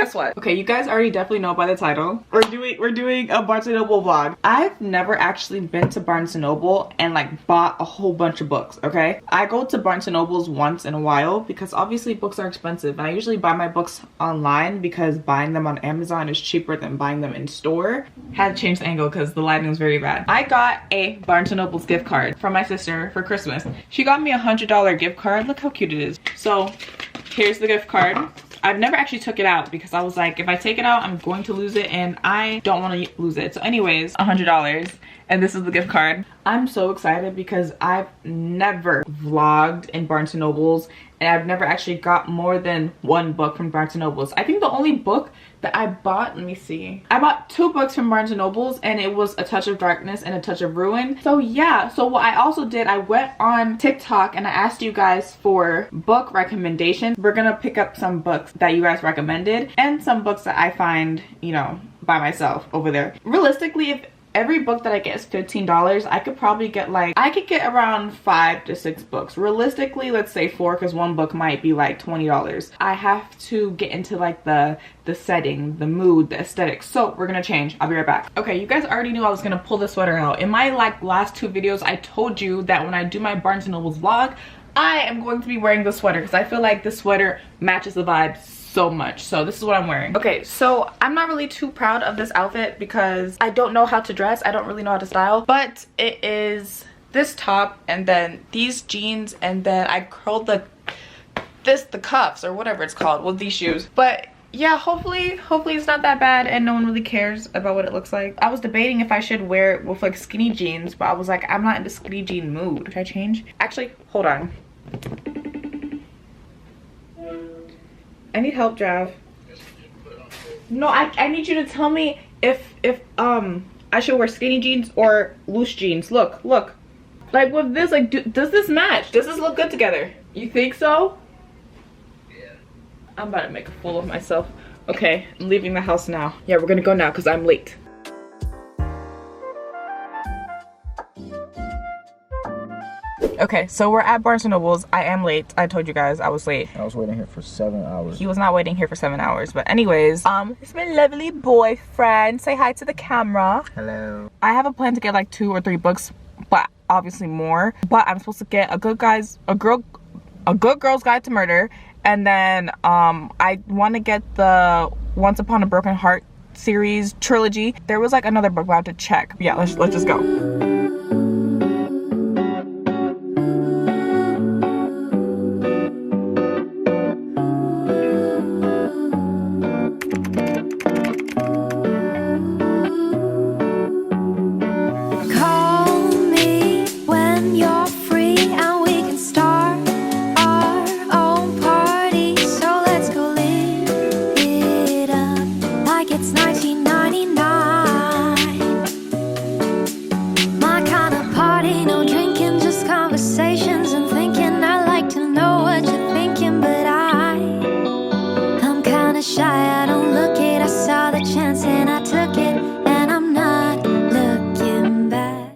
guess what? Okay, you guys already definitely know by the title. We're doing a Barnes & Noble vlog. I've never actually been to Barnes & Noble and like bought a whole bunch of books, okay? I go to Barnes & Noble's once in a while because obviously books are expensive, and I usually buy my books online because buying them on Amazon is cheaper than buying them in store. Had to change the angle because the lighting was very bad. I got a Barnes & Noble's gift card from my sister for Christmas. She got me a $100 gift card. Look how cute it is. So here's the gift card. I've never actually took it out because I was like, if I take it out, I'm going to lose it and I don't want to lose it. So anyways, $100, and this is the gift card. I'm so excited because I've never vlogged in Barnes & Noble's, and I've never actually got more than one book from Barnes & Noble's. I think the only book that I bought, let me see. I bought 2 books from Barnes & Noble's, and it was A Touch of Darkness and A Touch of Ruin. So yeah, so what I also did, I went on TikTok and I asked you guys for book recommendations. We're gonna pick up some books that you guys recommended and some books that I find, you know, by myself over there. Realistically, if every book that I get is $15, I could probably get like, I could get around 5 to 6 books. Realistically, let's say 4 because one book might be like $20. I have to get into like the setting, the mood, the aesthetic. So we're gonna change. I'll be right back. Okay, you guys already knew I was gonna pull the sweater out. In my like last 2 videos, I told you that when I do my Barnes & Noble's vlog, I am going to be wearing the sweater because I feel like the sweater matches the vibe so much. So this is what I'm wearing. Okay, so I'm not really too proud of this outfit because I don't know how to dress. I don't really know how to style, but it is this top and then these jeans, and then I curled the cuffs or whatever it's called with these shoes. But yeah, hopefully it's not that bad and no one really cares about what it looks like. I was debating if I should wear it with like skinny jeans, but I was like, I'm not in the skinny jean mood. Should I change? Actually, hold on. I need help, Jav. No, I need you to tell me if I should wear skinny jeans or loose jeans. Look. Like with this, like does this match? Does this look good together? You think so? Yeah. I'm about to make a fool of myself. Okay, I'm leaving the house now. Yeah, we're gonna go now because I'm late. Okay, so we're at Barnes & Noble's. I am late. I told you guys I was late. I was waiting here for 7 hours. He was not waiting here for 7 hours. But anyways, it's my lovely boyfriend. Say hi to the camera. Hello. I have a plan to get like 2 or 3 books, but obviously more. But I'm supposed to get a good girl's guide to murder. And then I want to get the Once Upon a Broken Heart series trilogy. There was like another book, but I have to check. Yeah, let's just go.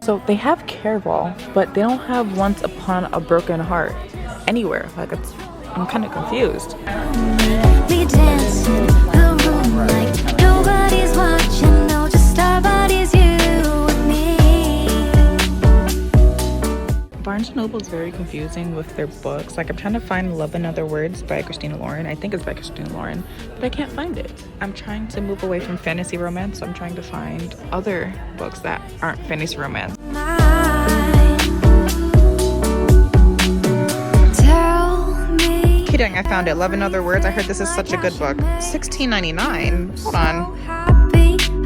So they have Cazeau, but they don't have Once Upon a Broken Heart anywhere. Like I'm kind of confused. We dance in the room like nobody's watching, no, just our bodies, you and me. Barnes & Noble is very confusing with their books. Like I'm trying to find Love and Other Words by Christina Lauren. I think it's by Christina Lauren, but I can't find it. I'm trying to move away from fantasy romance, so I'm trying to find other books that aren't fantasy romance. Kidding, I found it. Love and Other Words. I heard this is such a good book. $16.99. Hold on.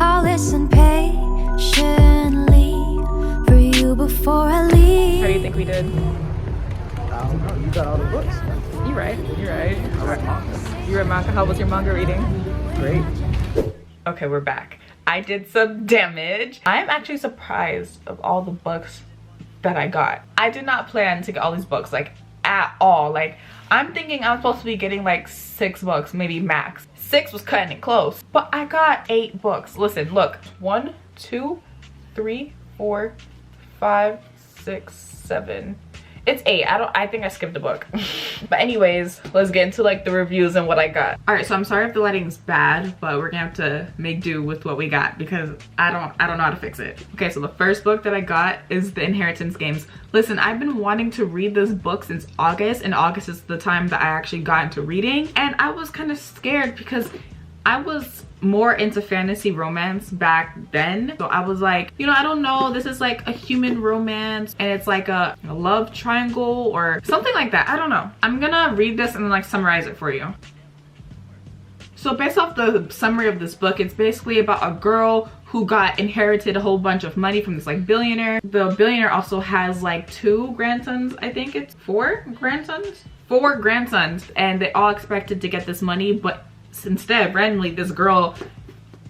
I'll listen patiently for you before I leave. How do you think we did? I don't know. You got all the books. You're right. I read manga. You read manga. How was your manga reading? Great. Okay, we're back. I did some damage. I am actually surprised of all the books that I got. I did not plan to get all these books, like, at all. Like, I'm thinking I'm supposed to be getting like 6 books, maybe max. 6 was cutting it close, but I got 8 books. Listen, look, 1, 2, 3, 4, 5, 6, 7, It's 8. I think I skipped a book. But anyways, let's get into like the reviews and what I got. All right, so I'm sorry if the lighting's bad, but we're gonna have to make do with what we got because I don't know how to fix it. Okay, so the first book that I got is The Inheritance Games. Listen, I've been wanting to read this book since August, and August is the time that I actually got into reading, and I was kind of scared because I was more into fantasy romance back then. So I was like, you know, I don't know, this is like a human romance and it's like a love triangle or something like that. I don't know. I'm gonna read this and then like summarize it for you. So based off the summary of this book, it's basically about a girl who got inherited a whole bunch of money from this like billionaire. The billionaire also has like 2 grandsons. I think it's 4 grandsons? 4 grandsons, and they all expected to get this money, but instead randomly this girl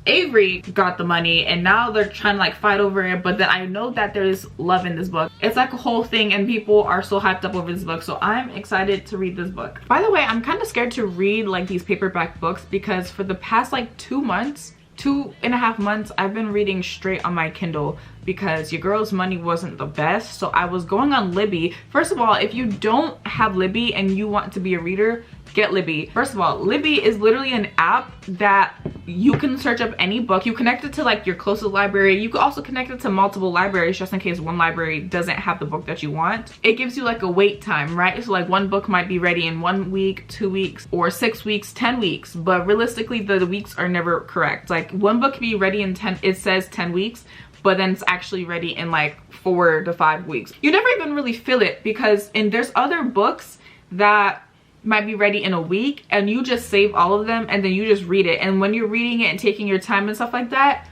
Avery got the money, and now they're trying to like fight over it. But then I know that there's love in this book. It's like a whole thing and people are so hyped up over this book, so I'm excited to read this book. By the way, I'm kind of scared to read like these paperback books because for the past like 2.5 months I've been reading straight on my Kindle because your girl's money wasn't the best. So I was going on Libby. First of all, if you don't have Libby and you want to be a reader, get Libby. First of all, Libby is literally an app that you can search up any book. You connect it to like your closest library. You can also connect it to multiple libraries just in case one library doesn't have the book that you want. It gives you like a wait time, right? So like one book might be ready in 1 week, 2 weeks, or 6 weeks, 10 weeks. But realistically, the weeks are never correct. Like one book can be ready in 10, it says 10 weeks, but then it's actually ready in like 4 to 5 weeks. You never even really feel it because there's other books that might be ready in a week and you just save all of them and then you just read it, and when you're reading it and taking your time and stuff like that,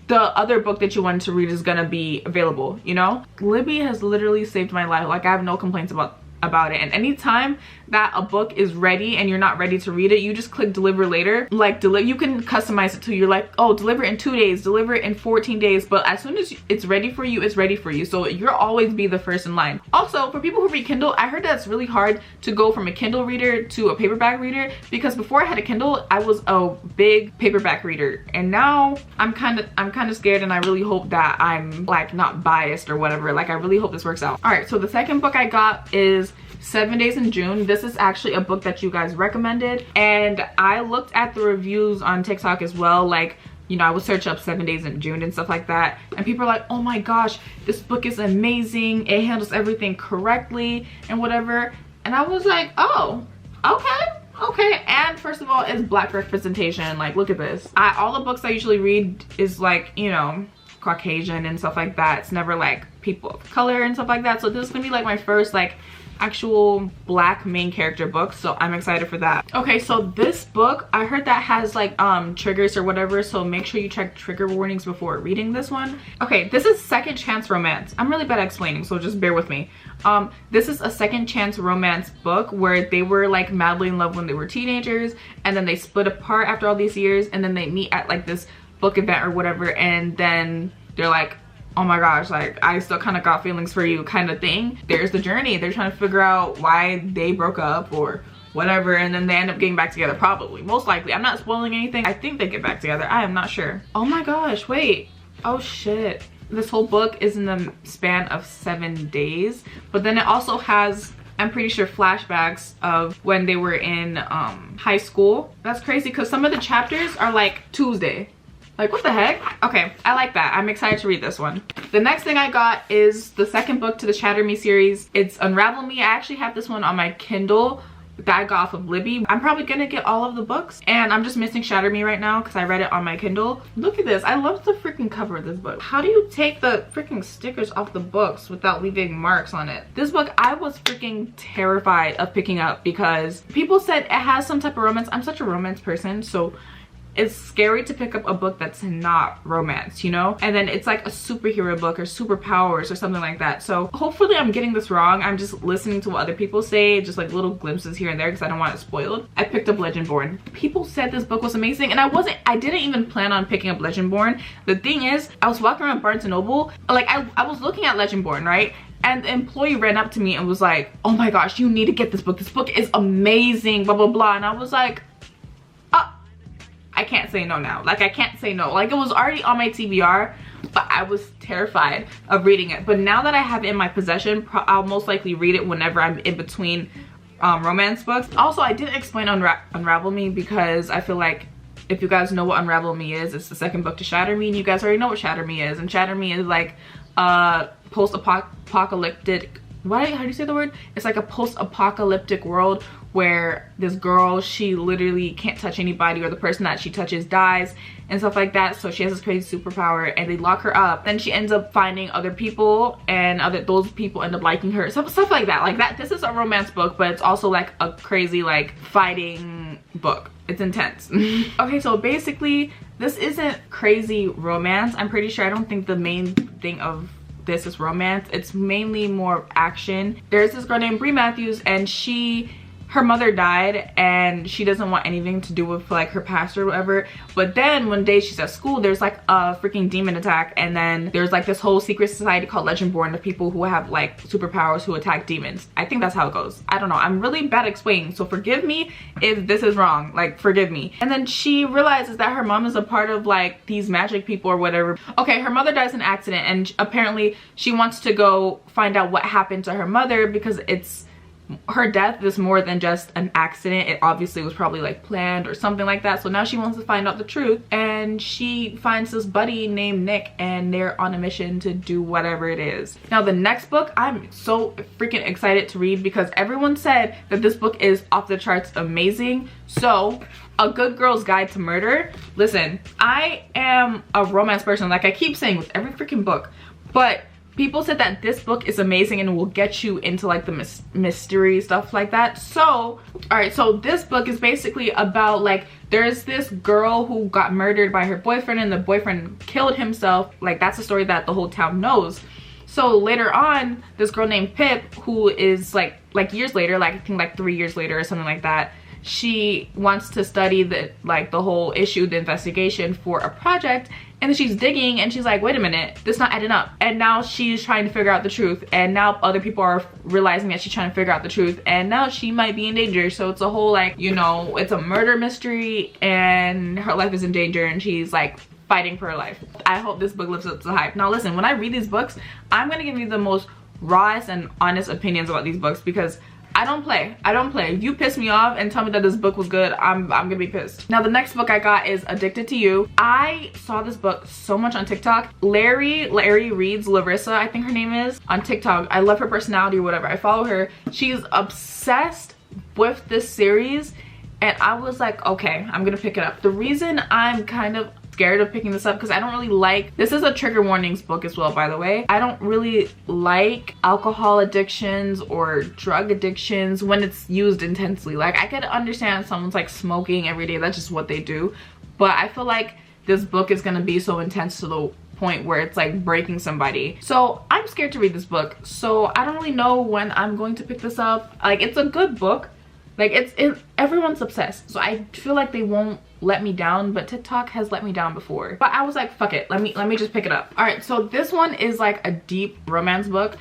the other book that you wanted to read is gonna be available, you know? Libby has literally saved my life. Like I have no complaints about it, and anytime that a book is ready and you're not ready to read it, you just click deliver later. Like you can customize it to, you're like, oh, deliver in 2 days, deliver it in 14 days, but as soon as it's ready for you, it's ready for you. So you'll always be the first in line. Also, for people who read Kindle, I heard that it's really hard to go from a Kindle reader to a paperback reader, because before I had a Kindle, I was a big paperback reader, and now I'm kind of scared, and I really hope that I'm like not biased or whatever. Like I really hope this works out. All right, so the second book I got is 7 Days in June. This is actually a book that you guys recommended, and I looked at the reviews on TikTok as well. Like, you know, I would search up 7 Days in June and stuff like that, and people are like, oh my gosh, this book is amazing, it handles everything correctly and whatever. And I was like, oh, okay. And first of all, it's Black representation. Like, look at this. All the books I usually read is like, you know, Caucasian and stuff like that. It's never like people of color and stuff like that. So this is gonna be like my first like actual Black main character book, so I'm excited for that. Okay, so this book, I heard that has like triggers or whatever, so make sure you check trigger warnings before reading this one. Okay, this is Second Chance Romance. I'm really bad at explaining, so just bear with me. This is a second chance romance book where they were like madly in love when they were teenagers, and then they split apart after all these years, and then they meet at like this book event or whatever, and then they're like, oh my gosh, like I still kind of got feelings for you kind of thing. There's the journey. They're trying to figure out why they broke up or whatever, and then they end up getting back together, probably, most likely. I'm not spoiling anything. I think they get back together. I am not sure. Oh my gosh, wait. Oh shit. This whole book is in the span of 7 days, but then it also has, I'm pretty sure, flashbacks of when they were in high school. That's crazy because some of the chapters are like Tuesday. Like, what the heck? Okay, I like that. I'm excited to read this one. The next thing I got is the second book to the Shatter Me series. It's Unravel Me. I actually have this one on my Kindle that I got off of Libby. I'm probably gonna get all of the books, and I'm just missing Shatter Me right now because I read it on my Kindle. Look at this. I love the freaking cover of this book. How do you take the freaking stickers off the books without leaving marks on it? This book, I was freaking terrified of picking up because people said it has some type of romance. I'm such a romance person, so it's scary to pick up a book that's not romance, you know? And then it's like a superhero book or superpowers or something like that. So hopefully I'm getting this wrong. I'm just listening to what other people say, just like little glimpses here and there because I don't want it spoiled. I picked up Legendborn. People said this book was amazing, and I didn't even plan on picking up Legendborn. The thing is, I was walking around Barnes & Noble, like I was looking at Legendborn, right? And the employee ran up to me and was like, oh my gosh, you need to get this book. This book is amazing, blah, blah, blah. And I was like, I can't say no now. Like I can't say no. Like it was already on my TBR, but I was terrified of reading it. But now that I have it in my possession, I'll most likely read it whenever I'm in between romance books. Also, I didn't explain Unravel Me because I feel like if you guys know what Unravel Me is, it's the second book to Shatter Me, and you guys already know what Shatter Me is. And Shatter Me is like post-apocalyptic, how do you say the word? It's like a post-apocalyptic world where this girl, she literally can't touch anybody, or the person that she touches dies and stuff like that. So she has this crazy superpower and they lock her up. Then she ends up finding other people, and those people end up liking her. Stuff like that. Like that. This is a romance book, but it's also like a crazy like fighting book. It's intense. Okay, so basically this isn't crazy romance. I'm pretty sure, I don't think the main thing of this is romance. It's mainly more action. There's this girl named Brie Matthews, and her mother died and she doesn't want anything to do with like her past or whatever. But then one day she's at school, there's like a freaking demon attack, and then there's like this whole secret society called Legendborn of people who have like superpowers who attack demons. I think that's how it goes. I don't know. I'm really bad at explaining, so forgive me if this is wrong. Like forgive me. And then she realizes that her mom is a part of like these magic people or whatever. Okay, her mother dies in an accident, and apparently she wants to go find out what happened to her mother, because her death is more than just an accident. It obviously was probably like planned or something like that. So now she wants to find out the truth, and she finds this buddy named Nick, and they're on a mission to do whatever it is. Now the next book I'm so freaking excited to read, because everyone said that this book is off the charts amazing. So A Good Girl's Guide to Murder. Listen, I am a romance person, like I keep saying with every freaking book, but people said that this book is amazing and will get you into like the mystery stuff like that. So all right, so this book is basically about like, there's this girl who got murdered by her boyfriend, and the boyfriend killed himself. Like that's a story that the whole town knows. So later on, this girl named Pip, who is like years later, like I think like 3 years later or something like that, she wants to study the whole issue, the investigation for a project. And then she's digging and she's like, wait a minute, this is not adding up. And now she's trying to figure out the truth, and now other people are realizing that she's trying to figure out the truth, and now she might be in danger. So it's a whole like, you know, it's a murder mystery and her life is in danger, and she's like fighting for her life. I hope this book lives up to the hype. Now listen, when I read these books, I'm gonna give you the most rawest and honest opinions about these books, because I don't play. If you piss me off and tell me that this book was good, I'm gonna be pissed. Now the next book I got is Addicted to You. I saw this book so much on TikTok. Larry reads, Larissa I think her name is, on TikTok. I love her personality or whatever. I follow her. She's obsessed with this series, and I was like, okay, I'm gonna pick it up. The reason I'm kind of scared of picking this up, because I don't really like, this is a trigger warnings book as well, by the way. I don't really like alcohol addictions or drug addictions when it's used intensely. Like I could understand someone's like smoking every day, that's just what they do, but I feel like this book is gonna be so intense to the point where it's like breaking somebody. So I'm scared to read this book, so I don't really know when I'm going to pick this up. Like it's a good book, like everyone's obsessed, so I feel like they won't let me down, but TikTok has let me down before. But I was like, fuck it, let me just pick it up. All right, so this one is like a deep romance book.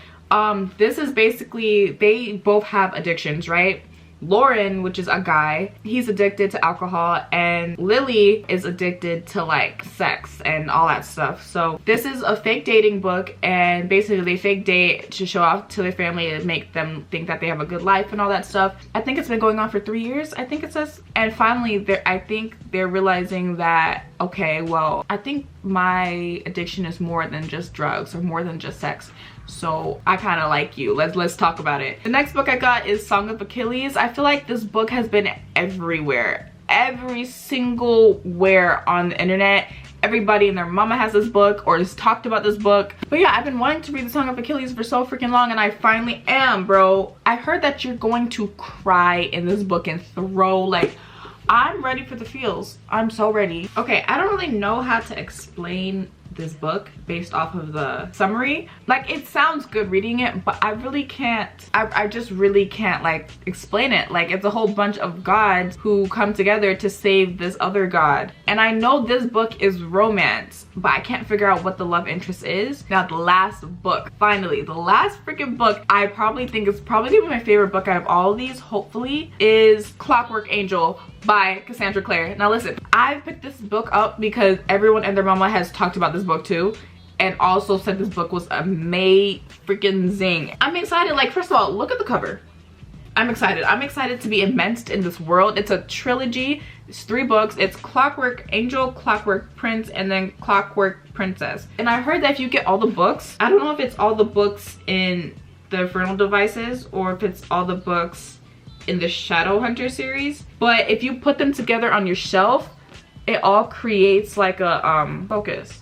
This is basically, they both have addictions, right? Lauren, which is a guy, he's addicted to alcohol, and Lily is addicted to like sex and all that stuff. So this is a fake dating book, and basically they fake date to show off to their family and make them think that they have a good life and all that stuff. I think it's been going on for 3 years, I think it says. And finally I think they're realizing that, okay, well, I think my addiction is more than just drugs or more than just sex. So I kind of like you. Let's talk about it. The next book I got is Song of Achilles. I feel like this book has been everywhere, every single where on the internet. Everybody and their mama has this book or has talked about this book. But yeah, I've been wanting to read the Song of Achilles for so freaking long, and I finally am, bro. I heard that you're going to cry in this book and throw, like, I'm ready for the feels. I'm so ready. Okay, I don't really know how to explain this book based off of the summary. Like, it sounds good reading it, but I really can't, I just really can't like explain it. Like, it's a whole bunch of gods who come together to save this other god. And I know this book is romance, but I can't figure out what the love interest is. Now the last book, finally, the last freaking book I probably think is probably gonna be my favorite book out of all of these, hopefully, is Clockwork Angel by Cassandra Clare. Now listen, I picked this book up because everyone and their mama has talked about this book too, and also said this book was amazing. I'm excited. Like, first of all, look at the cover. I'm excited. I'm excited to be immersed in this world. It's a trilogy. It's 3 books. It's Clockwork Angel, Clockwork Prince, and then Clockwork Princess. And I heard that if you get all the books, I don't know if it's all the books in the Infernal Devices or if it's all the books in the Shadowhunter series, but if you put them together on your shelf, it all creates like a focus.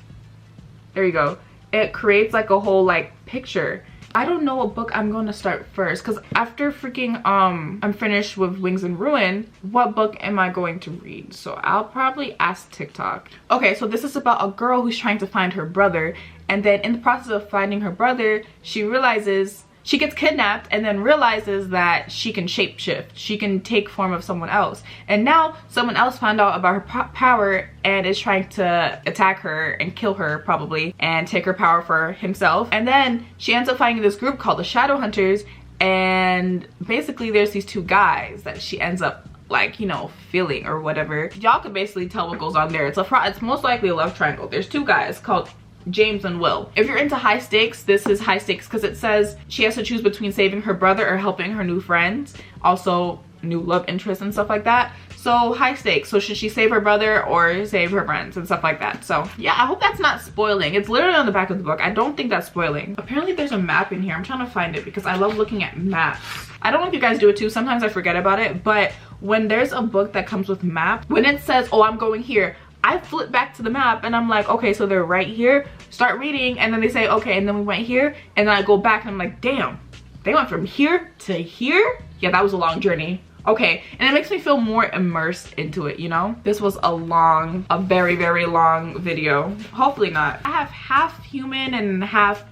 There you go. It creates like a whole like picture. I don't know what book I'm going to start first, because after freaking I'm finished with Wings and Ruin, what book am I going to read? So I'll probably ask TikTok. Okay, so this is about a girl who's trying to find her brother, and then in the process of finding her brother, she realizes she gets kidnapped and then realizes that she can shapeshift. She can take form of someone else. And now someone else found out about her power and is trying to attack her and kill her probably and take her power for himself. And then she ends up finding this group called the Shadowhunters, and basically there's these 2 guys that she ends up like, you know, feeling or whatever. Y'all can basically tell what goes on there. It's most likely a love triangle. There's 2 guys called James and Will. If you're into high stakes, this is high stakes because it says she has to choose between saving her brother or helping her new friends, also new love interests and stuff like that. So high stakes. So should she save her brother or save her friends and stuff like that? So yeah, I hope that's not spoiling. It's literally on the back of the book. I don't think that's spoiling. Apparently there's a map in here. I'm trying to find it because I love looking at maps. I don't know if you guys do it too. Sometimes I forget about it, but when there's a book that comes with map, when it says, oh, I'm going here, I flip back to the map and I'm like, okay, so they're right here. Start reading, and then they say, okay, and then we went here, and then I go back and I'm like, damn, they went from here to here? Yeah, that was a long journey. Okay, and it makes me feel more immersed into it, you know? This was a very, very long video. Hopefully not. I have half human and half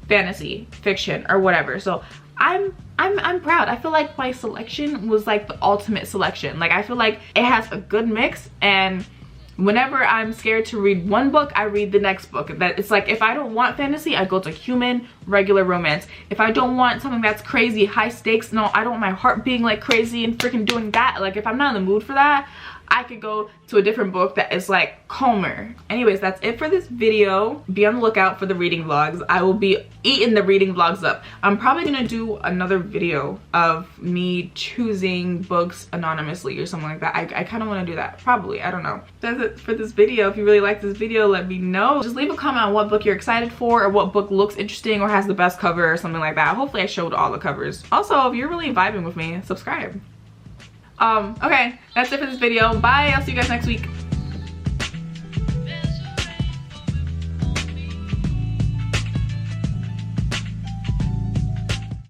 fantasy fiction or whatever, so I'm proud. I feel like my selection was like the ultimate selection. Like, I feel like it has a good mix, and whenever I'm scared to read one book, I read the next book. That it's like, if I don't want fantasy, I go to human, regular romance. If I don't want something that's crazy, high stakes, no, I don't want my heart being like crazy and freaking doing that. Like, if I'm not in the mood for that, I could go to a different book that is like calmer. Anyways, that's it for this video. Be on the lookout for the reading vlogs. I will be eating the reading vlogs up. I'm probably gonna do another video of me choosing books anonymously or something like that. I kind of want to do that, probably. I don't know. That's it for this video. If you really like this video, let me know. Just leave a comment on what book you're excited for, or what book looks interesting or has the best cover or something like that. Hopefully I showed all the covers. Also, if you're really vibing with me, subscribe. Okay, that's it for this video. Bye. I'll see you guys next week.